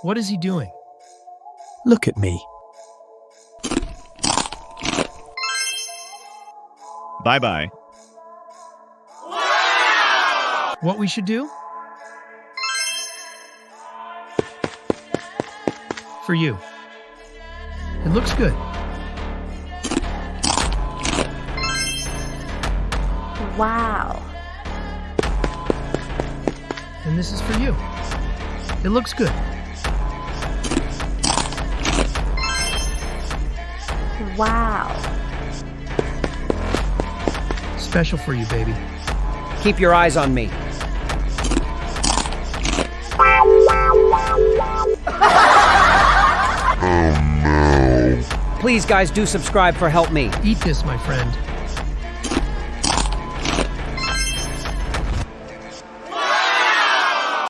What is he doing? Look at me. Bye-bye. What we should do? For you. It looks good. Wow. And this is for you. It looks good. Wow. Special for you, baby. Keep your eyes on me. Please, guys, do subscribe for Help Me. Eat this, my friend.